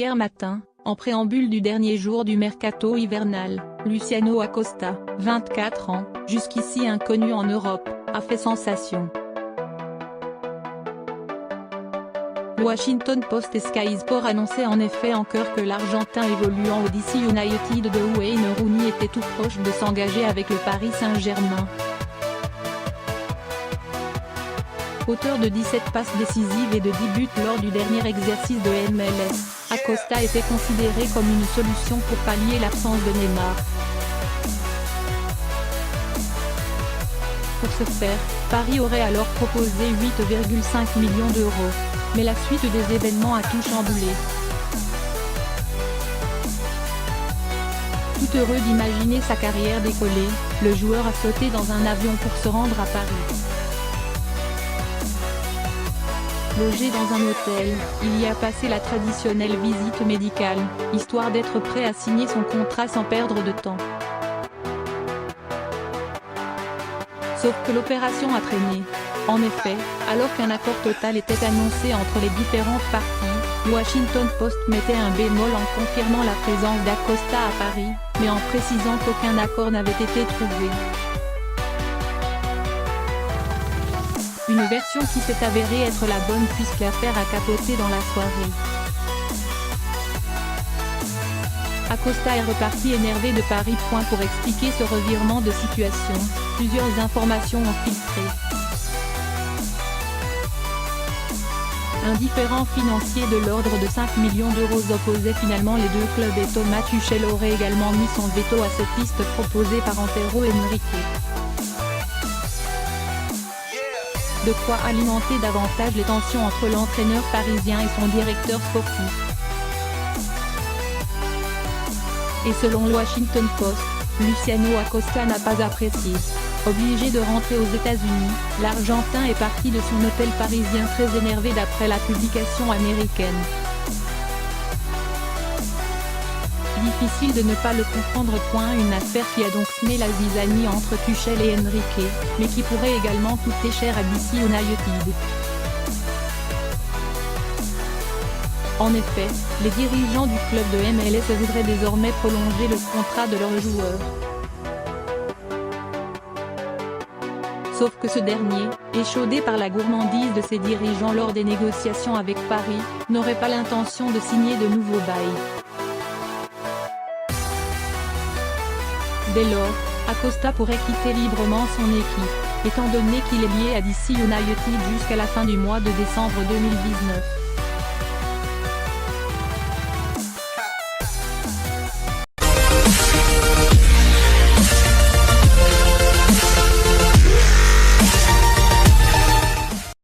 hier matin, en préambule du dernier jour du mercato hivernal, Luciano Acosta, 24 ans, jusqu'ici inconnu en Europe, a fait sensation. Le Washington Post et Sky Sports annonçaient en effet en chœur que l'Argentin évoluant au DC United de Wayne Rooney était tout proche de s'engager avec le Paris Saint-Germain. Auteur de 17 passes décisives et de 10 buts lors du dernier exercice de MLS, Acosta était considéré comme une solution pour pallier l'absence de Neymar. Pour ce faire, Paris aurait alors proposé 8,5 millions d'euros. Mais la suite des événements a tout chamboulé. Tout heureux d'imaginer sa carrière décoller, le joueur a sauté dans un avion pour se rendre à Paris. Logé dans un hôtel, il y a passé la traditionnelle visite médicale, histoire d'être prêt à signer son contrat sans perdre de temps. Sauf que l'opération a traîné. En effet, alors qu'un accord total était annoncé entre les différentes parties, le Washington Post mettait un bémol en confirmant la présence d'Acosta à Paris, mais en précisant qu'aucun accord n'avait été trouvé. Une version qui s'est avérée être la bonne puisque l'affaire a capoté dans la soirée. Acosta est reparti énervé de Paris. Pour expliquer ce revirement de situation, plusieurs informations ont filtré. Un différend financier de l'ordre de 5 millions d'euros opposait finalement les deux clubs et Thomas Tuchel aurait également mis son veto à cette piste proposée par Antero Henrique. De quoi alimenter davantage les tensions entre l'entraîneur parisien et son directeur sportif. Et selon le Washington Post, Luciano Acosta n'a pas apprécié. Obligé de rentrer aux États-Unis, l'Argentin est parti de son hôtel parisien très énervé d'après la publication américaine. Difficile de ne pas le comprendre. Une affaire qui a donc semé la zizanie entre Tuchel et Henrique, mais qui pourrait également coûter cher à DC United. En effet, les dirigeants du club de MLS voudraient désormais prolonger le contrat de leurs joueurs. Sauf que ce dernier, échaudé par la gourmandise de ses dirigeants lors des négociations avec Paris, n'aurait pas l'intention de signer de nouveaux bails. Dès lors, Acosta pourrait quitter librement son équipe, étant donné qu'il est lié à DC United jusqu'à la fin du mois de décembre 2019.